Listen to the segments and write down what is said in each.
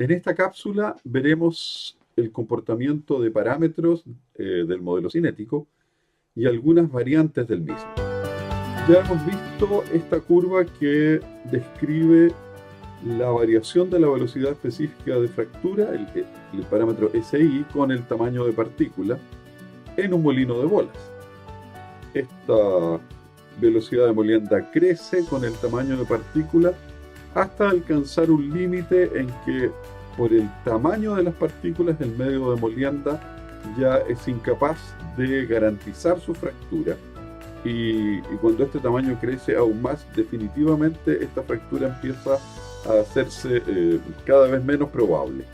En esta cápsula veremos el comportamiento de parámetros del modelo cinético y algunas variantes del mismo. Ya hemos visto esta curva que describe la variación de la velocidad específica de fractura, el parámetro SI, con el tamaño de partícula en un molino de bolas. Esta velocidad de molienda crece con el tamaño de partícula hasta alcanzar un límite en que por el tamaño de las partículas el medio de molienda ya es incapaz de garantizar su fractura y cuando este tamaño crece aún más, definitivamente esta fractura empieza a hacerse cada vez menos probable.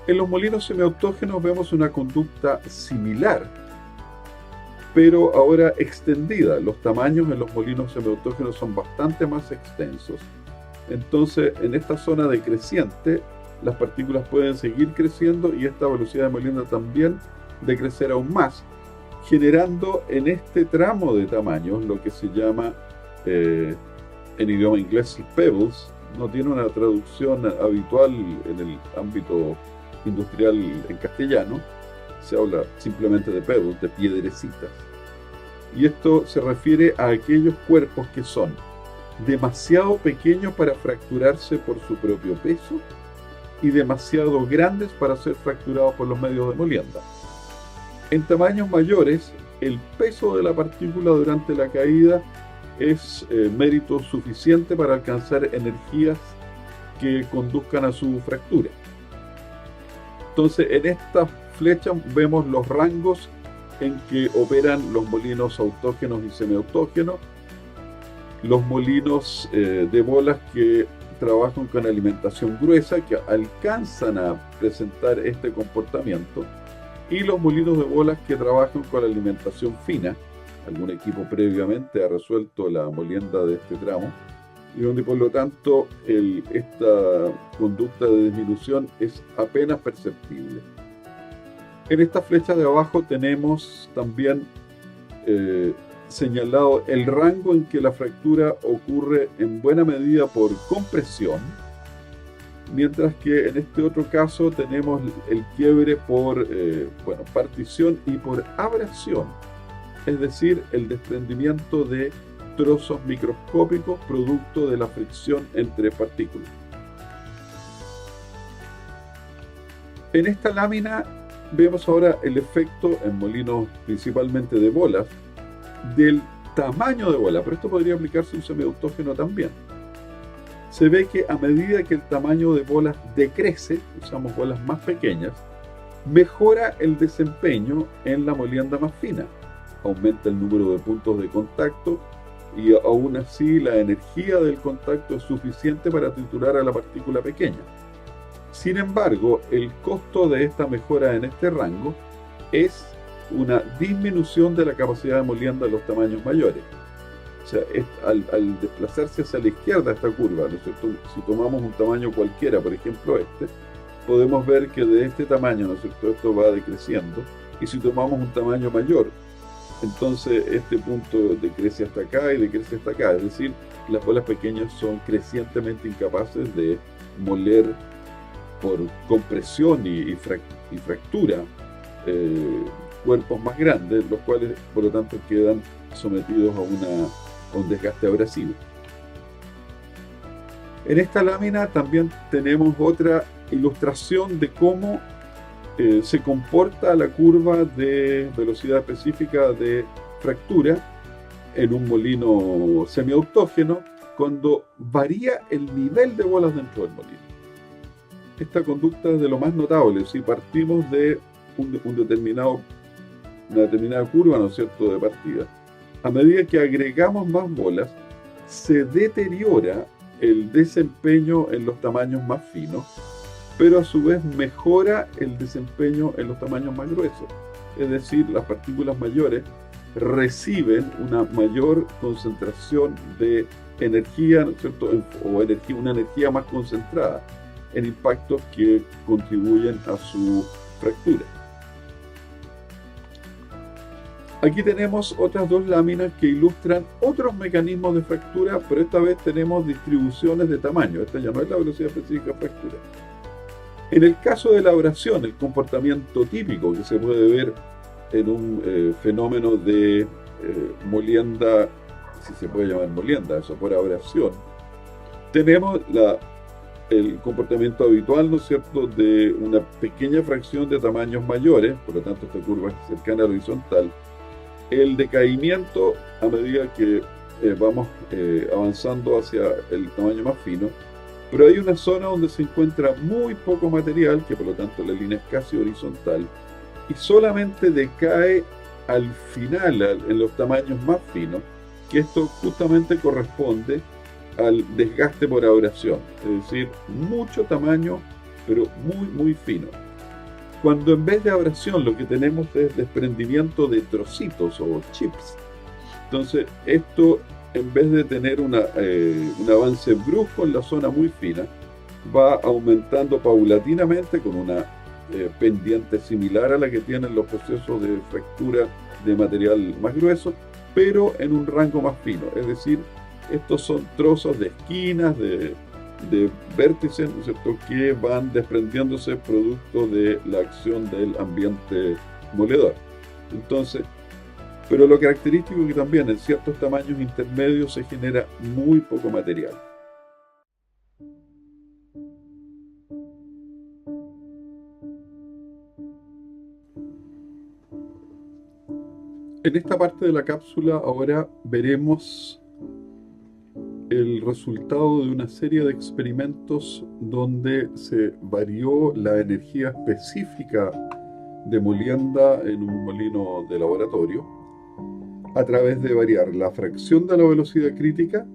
En los molinos semiautógenos vemos una conducta similar, pero ahora extendida. Los tamaños en los molinos semiautógenos son bastante más extensos. Entonces, en esta zona decreciente, las partículas pueden seguir creciendo y esta velocidad de molienda también decrecer aún más, generando en este tramo de tamaños lo que se llama, en idioma inglés, pebbles. No tiene una traducción habitual en el ámbito industrial en castellano. Se habla simplemente de pebbles, de piedrecitas. Y esto se refiere a aquellos cuerpos que son demasiado pequeños para fracturarse por su propio peso y demasiado grandes para ser fracturados por los medios de molienda. En tamaños mayores, el peso de la partícula durante la caída es mérito suficiente para alcanzar energías que conduzcan a su fractura. Entonces, en esta flecha vemos los rangos en que operan los molinos autógenos y semiautógenos, los molinos de bolas que trabajan con alimentación gruesa, que alcanzan a presentar este comportamiento, y los molinos de bolas que trabajan con alimentación fina. Algún equipo previamente ha resuelto la molienda de este tramo, y donde por lo tanto esta conducta de disminución es apenas perceptible. En esta flecha de abajo tenemos también señalado el rango en que la fractura ocurre en buena medida por compresión, mientras que en este otro caso tenemos el quiebre por partición y por abrasión, es decir, el desprendimiento de trozos microscópicos producto de la fricción entre partículas. En esta lámina vemos ahora el efecto en molinos principalmente de bolas del tamaño de bola, pero esto podría aplicarse a un semiautógeno también. Se ve que a medida que el tamaño de bolas decrece, usamos bolas más pequeñas, mejora el desempeño en la molienda más fina, aumenta el número de puntos de contacto y aún así la energía del contacto es suficiente para triturar a la partícula pequeña. Sin embargo, el costo de esta mejora en este rango es una disminución de la capacidad de molienda de los tamaños mayores. O sea, al desplazarse hacia la izquierda esta curva, ¿no es cierto? Si tomamos un tamaño cualquiera, por ejemplo este, podemos ver que de este tamaño, ¿no es cierto?, esto va decreciendo, y si tomamos un tamaño mayor, entonces este punto decrece hasta acá y decrece hasta acá. Es decir, las bolas pequeñas son crecientemente incapaces de moler por compresión y fractura cuerpos más grandes, los cuales por lo tanto quedan sometidos a un desgaste abrasivo. En esta lámina también tenemos otra ilustración de cómo se comporta la curva de velocidad específica de fractura en un molino semiautógeno cuando varía el nivel de bolas dentro del molino. Esta conducta es de lo más notable. Si partimos de una determinada curva, ¿no es cierto?, de partida, a medida que agregamos más bolas, se deteriora el desempeño en los tamaños más finos, pero a su vez mejora el desempeño en los tamaños más gruesos. Es decir, las partículas mayores reciben una mayor concentración de energía, ¿no es cierto?, o una energía más concentrada en impactos que contribuyen a su fractura. Aquí tenemos otras dos láminas que ilustran otros mecanismos de fractura, pero esta vez tenemos distribuciones de tamaño. Esta ya no es la velocidad específica de fractura. En el caso de la abrasión, el comportamiento típico que se puede ver en un fenómeno de molienda, si se puede llamar molienda, eso por abrasión, tenemos el comportamiento habitual, ¿no es cierto?, de una pequeña fracción de tamaños mayores, por lo tanto esta curva es cercana a la horizontal. El decaimiento a medida que vamos avanzando hacia el tamaño más fino, pero hay una zona donde se encuentra muy poco material, que por lo tanto la línea es casi horizontal, y solamente decae al final, en los tamaños más finos, que esto justamente corresponde al desgaste por abrasión, es decir, mucho tamaño, pero muy fino. Cuando en vez de abrasión lo que tenemos es desprendimiento de trocitos o chips, entonces esto, en vez de tener un avance brusco en la zona muy fina, va aumentando paulatinamente con una pendiente similar a la que tienen los procesos de fractura de material más grueso, pero en un rango más fino. Es decir, estos son trozos de esquinas, de vértices, ¿no es cierto?, que van desprendiéndose producto de la acción del ambiente moledor. Entonces, pero lo característico es que también en ciertos tamaños intermedios se genera muy poco material. En esta parte de la cápsula ahora veremos el resultado de una serie de experimentos donde se varió la energía específica de molienda en un molino de laboratorio a través de variar la fracción de la velocidad crítica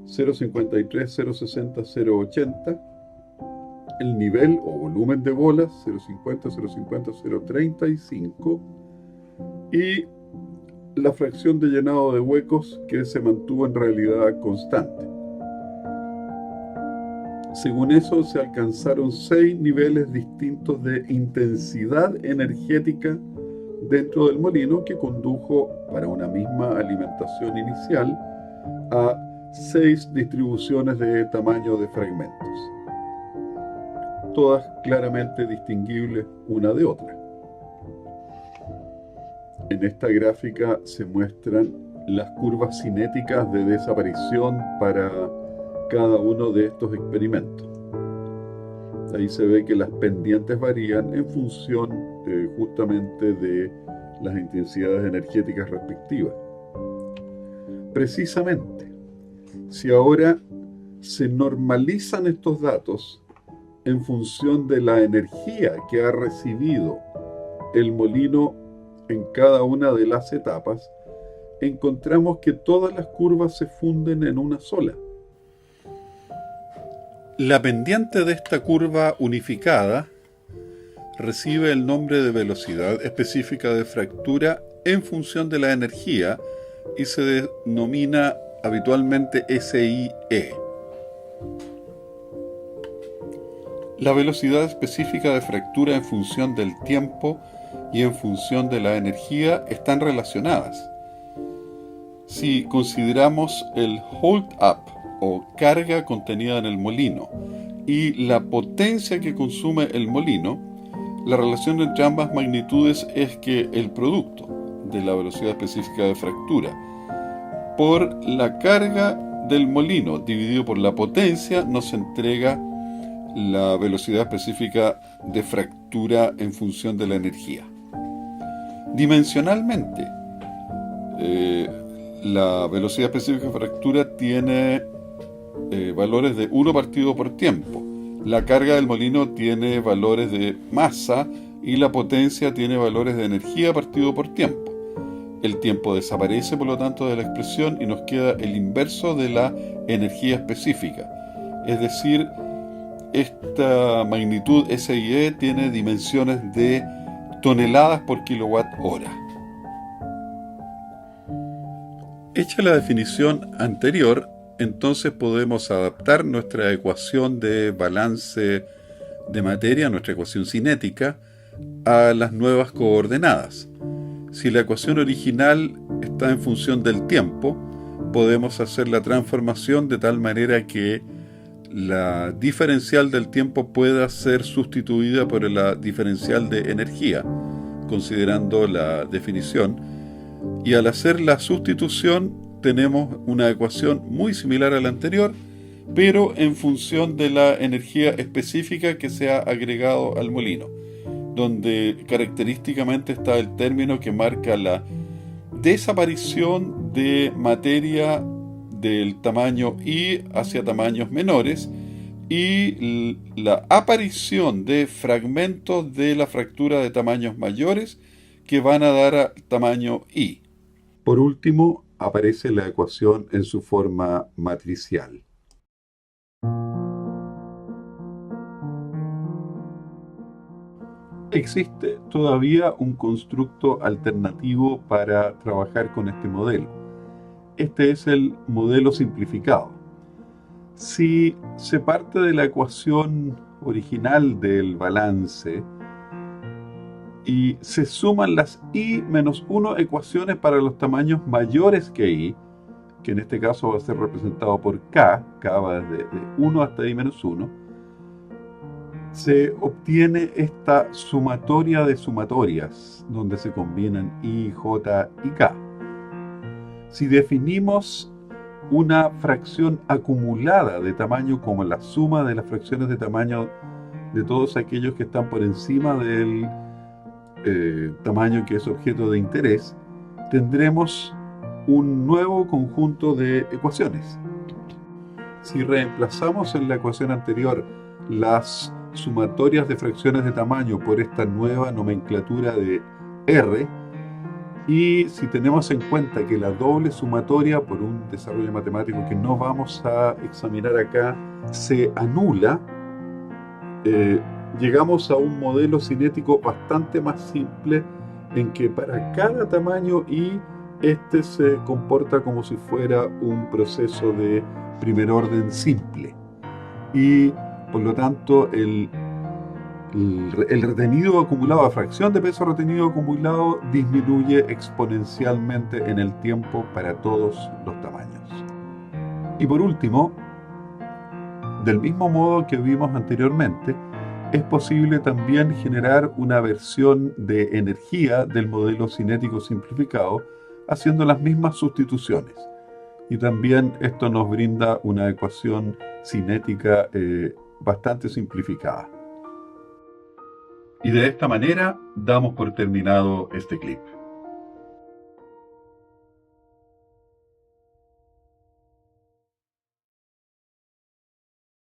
0,53, 0,60, 0,80, el nivel o volumen de bolas 0,50, 0,50, 0,35 y la fracción de llenado de huecos, que se mantuvo en realidad constante. Según eso, se alcanzaron 6 niveles distintos de intensidad energética dentro del molino, que condujo, para una misma alimentación inicial, a 6 distribuciones de tamaño de fragmentos, todas claramente distinguibles una de otra. En esta gráfica se muestran las curvas cinéticas de desaparición para cada uno de estos experimentos. Ahí se ve que las pendientes varían en función justamente de las intensidades energéticas respectivas. Precisamente, si ahora se normalizan estos datos en función de la energía que ha recibido el molino en cada una de las etapas, encontramos que todas las curvas se funden en una sola. La pendiente de esta curva unificada recibe el nombre de velocidad específica de fractura en función de la energía y se denomina habitualmente SIE. La velocidad específica de fractura en función del tiempo y en función de la energía están relacionadas. Si consideramos el hold up o carga contenida en el molino y la potencia que consume el molino, la relación entre ambas magnitudes es que el producto de la velocidad específica de fractura por la carga del molino dividido por la potencia nos entrega la velocidad específica de fractura en función de la energía. Dimensionalmente, la velocidad específica de fractura tiene valores de 1 partido por tiempo. La carga del molino tiene valores de masa y la potencia tiene valores de energía partido por tiempo. El tiempo desaparece, por lo tanto, de la expresión y nos queda el inverso de la energía específica. Es decir, esta magnitud SIE tiene dimensiones de toneladas por kilowatt hora. Hecha la definición anterior, entonces podemos adaptar nuestra ecuación de balance de materia, nuestra ecuación cinética, a las nuevas coordenadas. Si la ecuación original está en función del tiempo, podemos hacer la transformación de tal manera que la diferencial del tiempo pueda ser sustituida por la diferencial de energía, considerando la definición. Y al hacer la sustitución tenemos una ecuación muy similar a la anterior, pero en función de la energía específica que se ha agregado al molino, donde característicamente está el término que marca la desaparición de materia del tamaño I hacia tamaños menores y la aparición de fragmentos de la fractura de tamaños mayores que van a dar a tamaño I. Por último, aparece la ecuación en su forma matricial. Existe todavía un constructo alternativo para trabajar con este modelo. Este es el modelo simplificado. Si se parte de la ecuación original del balance y se suman las I menos 1 ecuaciones para los tamaños mayores que I, que en este caso va a ser representado por K va de 1 hasta I menos 1, se obtiene esta sumatoria de sumatorias, donde se combinan I, J y K. Si definimos una fracción acumulada de tamaño como la suma de las fracciones de tamaño de todos aquellos que están por encima del tamaño que es objeto de interés, tendremos un nuevo conjunto de ecuaciones. Si reemplazamos en la ecuación anterior las sumatorias de fracciones de tamaño por esta nueva nomenclatura de R, y si tenemos en cuenta que la doble sumatoria, por un desarrollo matemático que no vamos a examinar acá, se anula, llegamos a un modelo cinético bastante más simple, en que para cada tamaño I, este se comporta como si fuera un proceso de primer orden simple. Y por lo tanto, el retenido acumulado, la fracción de peso retenido acumulado, disminuye exponencialmente en el tiempo para todos los tamaños. Y por último, del mismo modo que vimos anteriormente, es posible también generar una versión de energía del modelo cinético simplificado, haciendo las mismas sustituciones. Y también esto nos brinda una ecuación cinética bastante simplificada. Y de esta manera damos por terminado este clip.